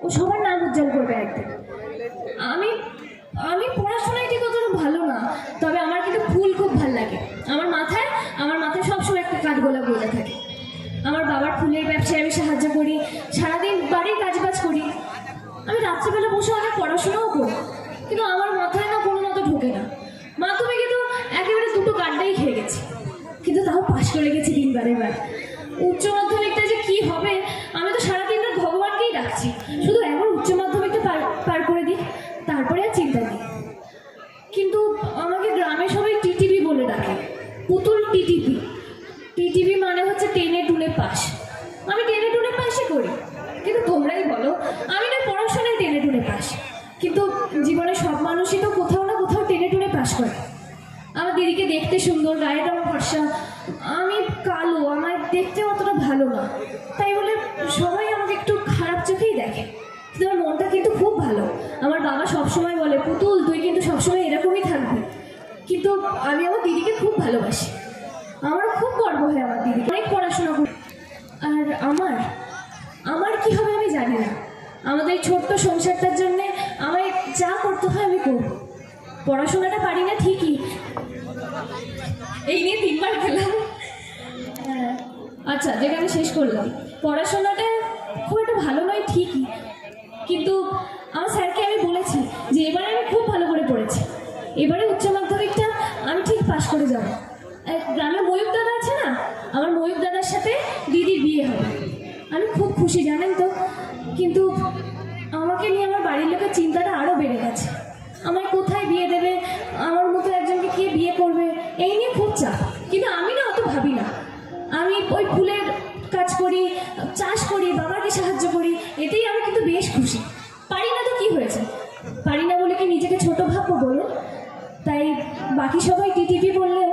ও সবার নাম উজ্জ্বল করবে একদিন। আমি আমি পড়াশোনায় ঠিক অতটা ভালো না, তবে আমার কিন্তু ফুল খুব ভালো লাগে। আমার মাথায় সবসময় একটা কাঠগোলা গোলা থাকে। আমার বাবার ফুলের ব্যবসায় আমি সাহায্য করি, সারাদিন বাড়ির কাজবাজ করি। আমি রাত্রিবেলা বসে অনেক পড়াশোনাও করি, কিন্তু আমার মাথায় না কোনো মতো ঢোকে না। মাধ্যমিকে তো একেবারে দুটো গাড্ডাই খেয়ে গেছি, কিন্তু তাও পাশ করে গেছি তিনবারের বার। উচ্চ মাধ্যমিকটা যে কি হবে, আমি তো সারাদিন রাত ভগবানকেই ডাকছি শুধু একবার উচ্চ মাধ্যমিকটা পার করে দিই, তারপরে আর চিন্তা নেই। কিন্তু আমাকে গ্রামে সবাই টিটিভি বলে ডাকে, পুতুল টিটিভি। টিটিভি মানে হচ্ছে টেনে টুনে পাস। আমি টেনে টুনে পাসই করি, কিন্তু তোমরাই বলো আমি না পড়াশোনায় টেনে টুনে পাস, কিন্তু জীবনে সব মানুষই তো কোথাও না কোথাও টেনে টুনে পাস করে। আমার দিদিকে দেখতে সুন্দর, গায়ের রং ফর্সা, আমি কালো, আমার দেখতে অতটা ভালো না, তাই বলে সবাই আমাকে একটু খারাপ চোখেই দেখে। কিন্তু আমার মনটা কিন্তু খুব ভালো। আমার বাবা সবসময় বলে, পুতুল তুই কিন্তু সবসময় এরকমই থাকবি। কিন্তু আমি আমার দিদিকে খুব ভালোবাসি, আমারও খুব গর্ব হয় আমার দিদি অনেক পড়াশোনা করি। আর আমার কি হবে আমি জানি না। আমাদের এই ছোট্ট সংসারটার জন্যে আমায় যা করতে হয় আমি করব। পড়াশোনাটা পারি না ঠিকই, এই নিয়ে তিনবার খেলাম। আচ্ছা, যেটা আমি শেষ করলাম, পড়াশোনাটা খুব একটা ভালো নয় ঠিকই, কিন্তু আমার স্যারকে আমি বলেছি যে এবারে আমি খুব ভালো করে পড়েছি, এবারে উচ্চ মাধ্যমিকটা আমি ঠিক পাশ করে যাব। গ্রামে ময়ূর দাদা আছে না, আমার ময়ূর দাদার সাথে দিদির বিয়ে হবে, আমি খুব খুশি জানেন তো। কিন্তু আমাকে নিয়ে আমার বাড়ির লোকের চিন্তাটা আরও বেড়ে গেছে। আমায় কোথায় বিয়ে দেবে, আমার মতো একজনকে কে বিয়ে করবে, এই নিয়ে খুব চাপ। কিন্তু আমি না অত ভাবি না, আমি ওই ফুলের কাজ করি, চাষ করি, বাবাকে সাহায্য করি, এতেই আমি কিন্তু বেশ খুশি। পারি না তো কি হয়েছে, পারি না বলে কি নিজেকে ছোট ভাববো বলো? তাই বাকি সবাই টিটিভি বললেও